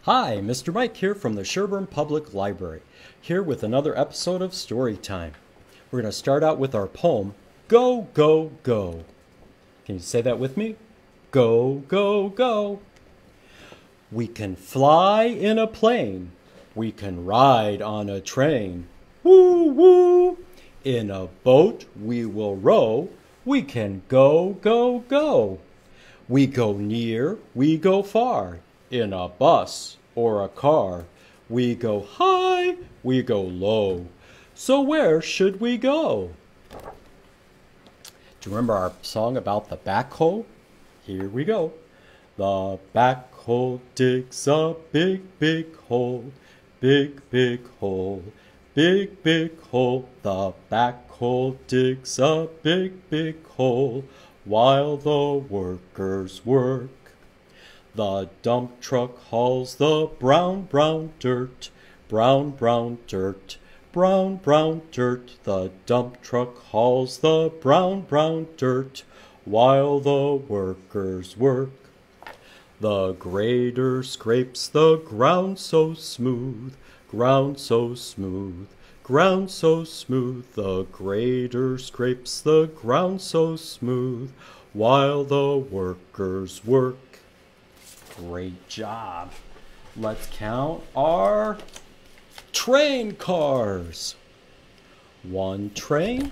Hi, Mr. Mike here from the Sherburne Public Library, here with another episode of Storytime. We're going to start out with our poem, Go, Go, Go. Can you say that with me? Go, go, go. We can fly in a plane. We can ride on a train. Woo, woo. In a boat we will row. We can go, go, go. We go near, we go far. In a bus or a car, we go high, we go low. So where should we go? Do you remember our song about the backhoe? Here we go. The backhoe digs a big, big hole. Big, big hole. Big, big hole. The backhoe digs a big, big hole while the workers work. The dump truck hauls the brown, brown dirt. Brown, brown dirt. Brown, brown dirt. The dump truck hauls the brown, brown dirt while the workers work. The grader scrapes the ground so smooth. Ground so smooth. Ground so smooth. The grader scrapes the ground so smooth while the workers work. Great job. Let's count our train cars. 1 train,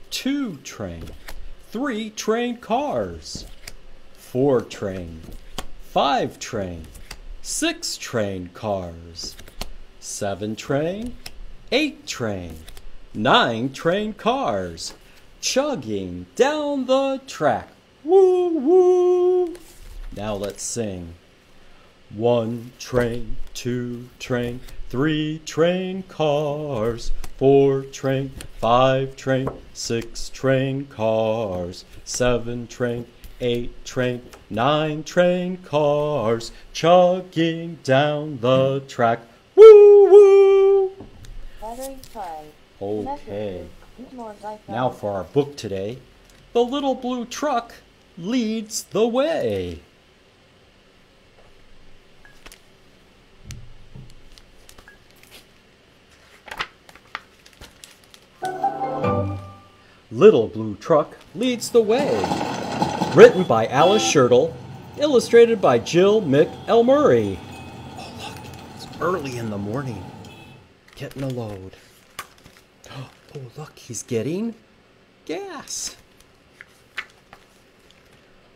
2 train, 3 train cars, 4 train, 5 train, 6 train cars, 7 train, 8 train, 9 train cars, chugging down the track. Woo, woo. Now let's sing. 1 train, 2 train, 3 train cars, 4 train, 5 train, 6 train cars, 7 train, 8 train, 9 train cars, chugging down the track. Woo, woo! Okay, now for our book today. The little blue truck leads the way. Little Blue Truck Leads the Way. Written by Alice Schertle, illustrated by Jill McElmurry. Oh look, it's early in the morning. Getting a load. Oh look, he's getting gas.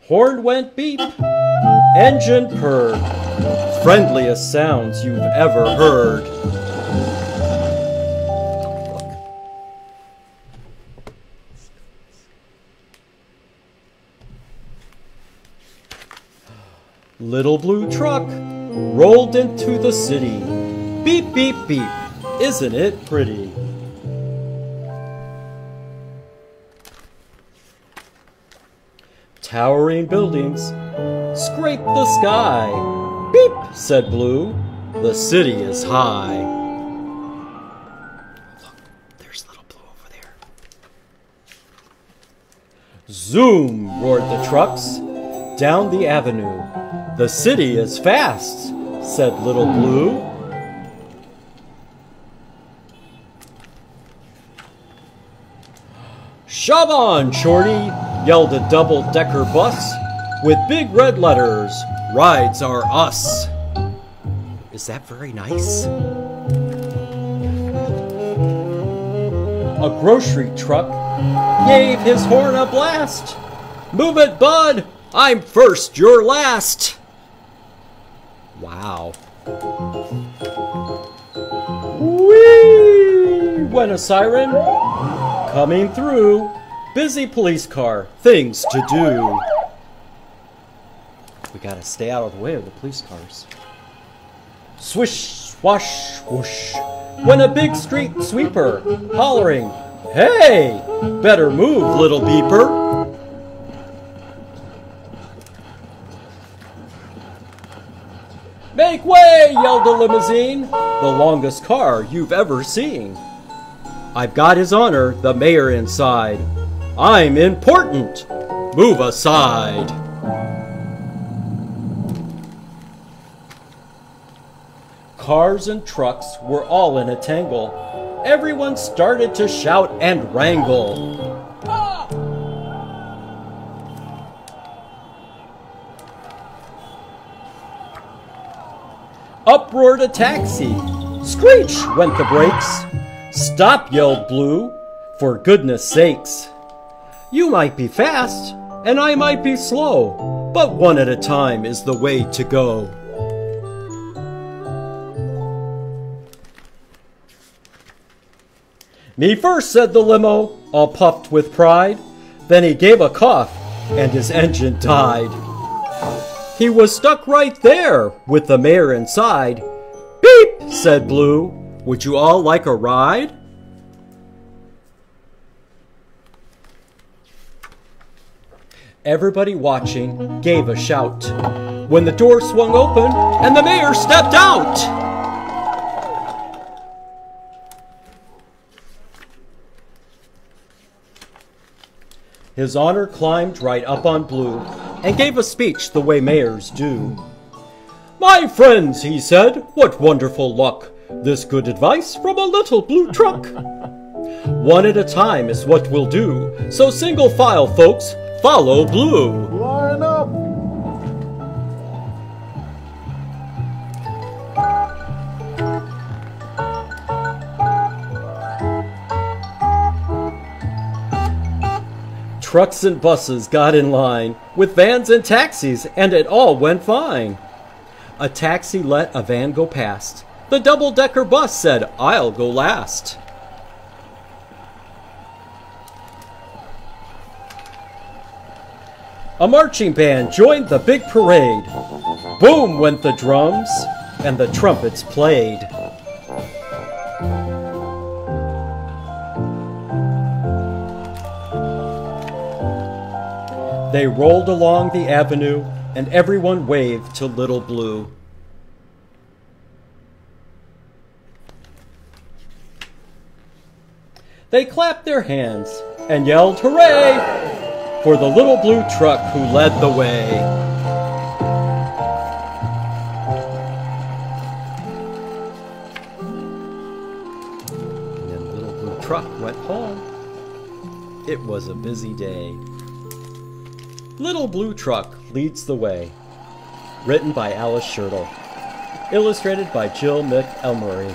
Horn went beep, engine purred. Friendliest sounds you've ever heard. Little Blue Truck rolled into the city. Beep, beep, beep. Isn't it pretty? Towering buildings scrape the sky. Beep, said Blue. The city is high. Look, there's Little Blue over there. Zoom, roared the trucks down the avenue. The city is fast, said Little Blue. Shove on, Shorty, yelled a double-decker bus with big red letters, Rides Are Us. Is that very nice? A grocery truck gave his horn a blast. Move it, bud, I'm first, you're last. Wow. Whee! Went a siren. Coming through. Busy police car. Things to do. We gotta stay out of the way of the police cars. Swish, swash, whoosh. Went a big street sweeper. Hollering, hey! Better move, little beeper. Make way, yelled the limousine, the longest car you've ever seen. I've got his honor, the mayor inside. I'm important. Move aside. Cars and trucks were all in a tangle. Everyone started to shout and wrangle. Up roared a taxi. Screech went the brakes. Stop, yelled Blue, for goodness sakes. You might be fast, and I might be slow, but one at a time is the way to go. Me first, said the limo, all puffed with pride. Then he gave a cough, and his engine died. He was stuck right there, with the mayor inside. Beep, said Blue, would you all like a ride? Everybody watching gave a shout when the door swung open and the mayor stepped out. His honor climbed right up on Blue and gave a speech the way mayors do. My friends, he said, what wonderful luck. This good advice from a little blue truck. One at a time is what we'll do, so single file, folks, follow Blue. Line up! Trucks and buses got in line, with vans and taxis, and it all went fine. A taxi let a van go past. The double-decker bus said, I'll go last. A marching band joined the big parade. Boom went the drums, and the trumpets played. They rolled along the avenue, and everyone waved to Little Blue. They clapped their hands and yelled, hooray, for the little blue truck who led the way. And then the little blue truck went home. It was a busy day. Little Blue Truck Leads the Way. Written by Alice Schertle. Illustrated by Jill McElmurry.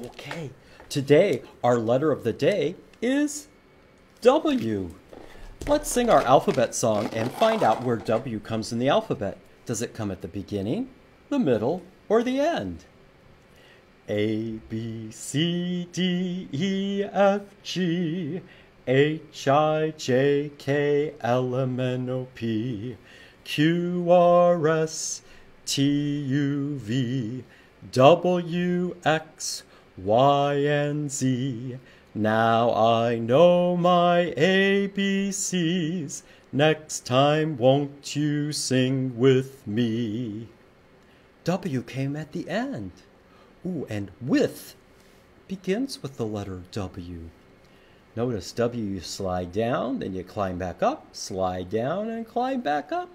Okay, today our letter of the day is W. Let's sing our alphabet song and find out where W comes in the alphabet. Does it come at the beginning, the middle, or the end? A, B, C, D, E, F, G, H, I, J, K, L, M, N, O, P, Q, R, S, T, U, V, W, X, Y, and Z. Now I know my ABCs. Next time won't you sing with me? W came at the end. Ooh, and with begins with the letter W. Notice W, you slide down, then you climb back up, slide down and climb back up.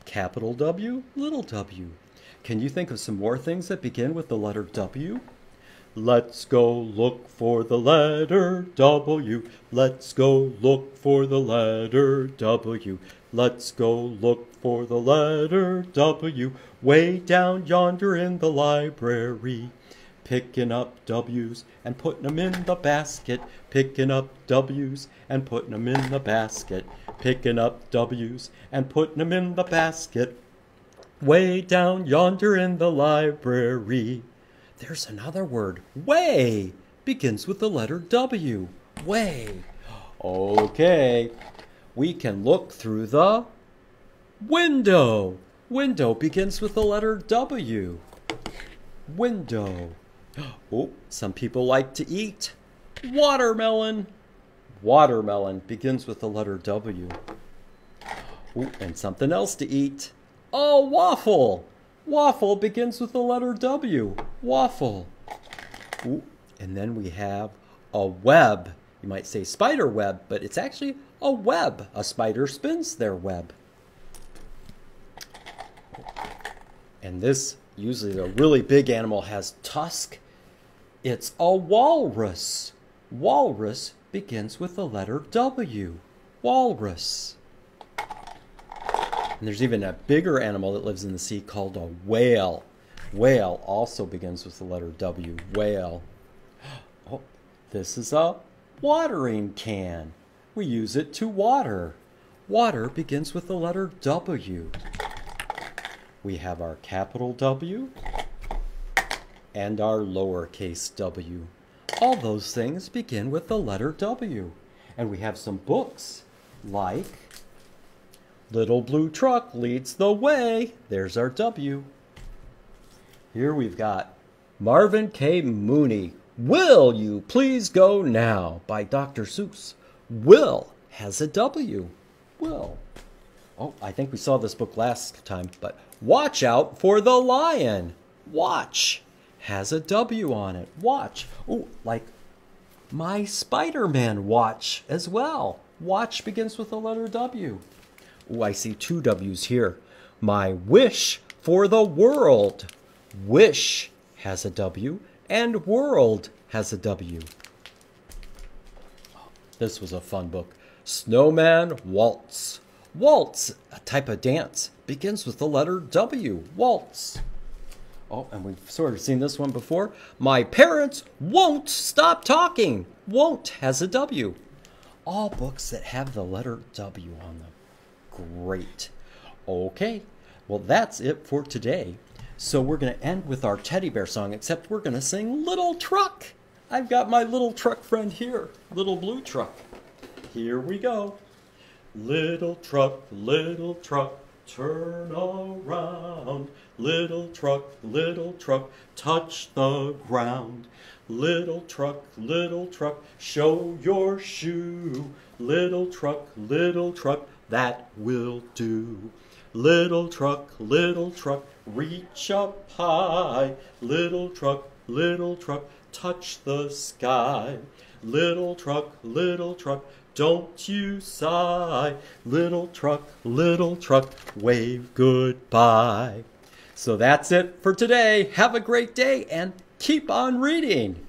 Capital W, little w. Can you think of some more things that begin with the letter W? Let's go look for the letter W. Let's go look for the letter W. Let's go look for the letter W. Way down yonder in the library. Picking up W's and putting them in the basket. Picking up W's and putting them in the basket. Picking up W's and putting them in the basket. Way down yonder in the library. There's another word. Way begins with the letter W. Way. Okay. We can look through the window. Window begins with the letter W. Window. Oh, some people like to eat watermelon. Watermelon begins with the letter W. Oh, and something else to eat. Oh, waffle. Waffle begins with the letter W. Waffle. Ooh, and then we have a web. You might say spider web, but it's actually a web. A spider spins their web. And this, usually the really big animal, has tusk. It's a walrus. Walrus begins with the letter W. Walrus. And there's even a bigger animal that lives in the sea called a whale. Whale also begins with the letter W. Whale. Oh, this is a watering can. We use it to water. Water begins with the letter W. We have our capital W and our lowercase w. All those things begin with the letter W. And we have some books like Little Blue Truck Leads the Way. There's our W. Here we've got Marvin K. Mooney, Will You Please Go Now by Dr. Seuss. Will has a W. Will. Oh, I think we saw this book last time, but Watch Out for the Lion. Watch has a W on it. Watch. Oh, like my Spider-Man watch as well. Watch begins with the letter W. Oh, I see two W's here. My Wish for the World. Wish has a W, and World has a W. This was a fun book. Snowman Waltz. Waltz, a type of dance, begins with the letter W. Waltz. Oh, and we've sort of seen this one before. My Parents Won't Stop Talking. Won't has a W. All books that have the letter W on them. Great. Okay, well that's it for today. So we're going to end with our teddy bear song, except we're going to sing Little Truck. I've got my little truck friend here, Little Blue Truck. Here we go. Little truck, turn around. Little truck, touch the ground. Little truck, show your shoe. Little truck, that will do. Little truck, reach up high. Little truck, touch the sky. Little truck, don't you sigh. Little truck, wave goodbye. So that's it for today. Have a great day and keep on reading.